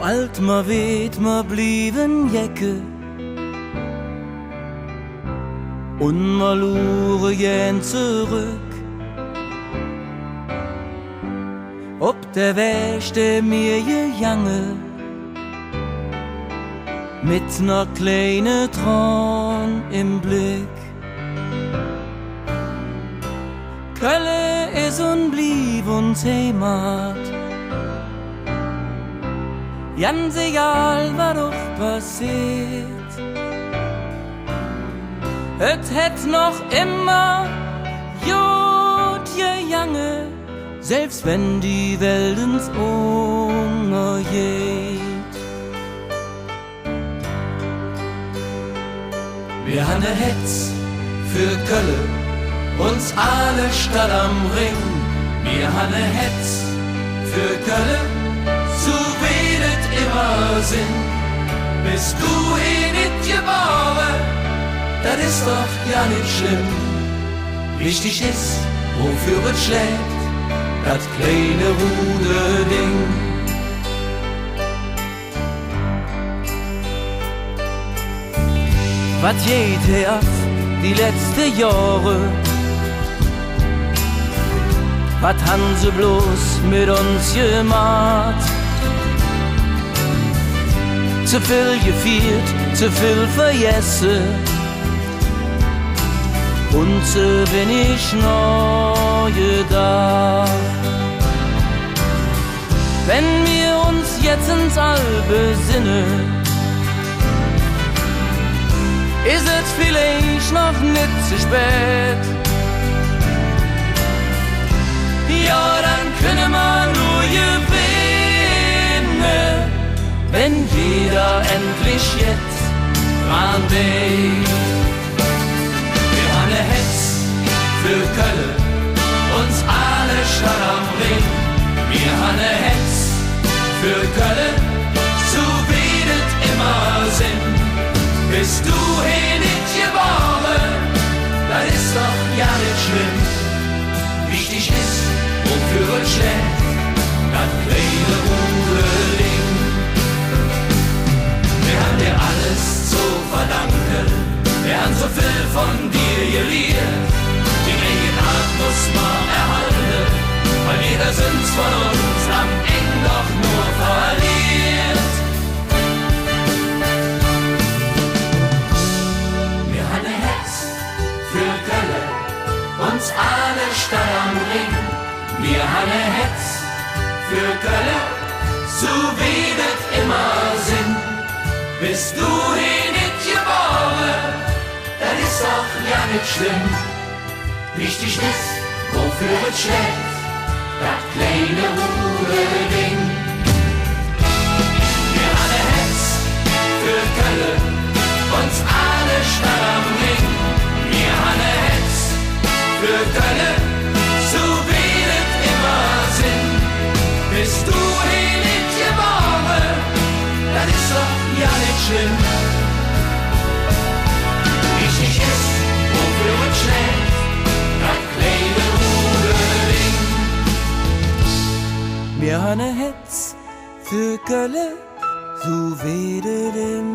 alt ma weet ma blieben Jecke und ma lure gern zurück. Ob der Weg, der mir gegangen, mit ner kleine Tran im Blick. Kölle is und blieb uns Heimat, ganz egal, was doch passiert. Et hätt noch immer gut gegangen, selbst wenn die Welt ins untergeht. Wir han ne Hetz für Kölle, uns alle Stadt am Ring. Wir han ne Hetz für Kölle, so wedet immer Sinn. Bist du nicht geboren, das ist doch ja nicht schlimm. Wichtig ist, wofür es schlägt, das kleine Ruderding. Was geht her die letzte Jahre? Was haben sie bloß mit uns gemacht? Zu viel gefeiert, zu viel vergessen und zu wenig neue da. Wenn wir uns jetzt ins All besinnen, ist es vielleicht noch nicht zu spät. Ja, dann können wir nur gewinnen, wenn jeder endlich jetzt dran denkt. Wir haben ne Hetz für Kölle, uns alle Stadt am Ring. Wir haben ne Hetz für Kölle, so wedet immer Sinn. Bist du hier nicht geboren, das ist doch ja nicht schlimm. Wichtig ist, wofür es schlägt, das kleine Ruderding. Wir haben dir alles zu verdanken, wir haben so viel von dir gelehrt. Die Eigenart muss man erhalten, weil jeder sind's von uns am Ende doch nur verliert. Wir haben ne Hetz für Kölle, uns alle Stadt am Ring. Wir haben ne Hetz für Kölle, so wedet immer Sinn. Bist du hier nicht geboren, das ist doch ja nicht schlimm. Wichtig ist, wofür es schlägt, das kleine Ruderding. Wir haben ne Hetz für Kölle, uns alle Stadt am Ring. Wir haben ne Hetz für Kölle, so wedet immer Sinn. Bist du hier nicht geboren, das ist doch ja nicht schlimm. Wichtig ist, wofür es schlägt, das kleine Ruderding. Wir haben ne Hetz für Kölle, so wedet immer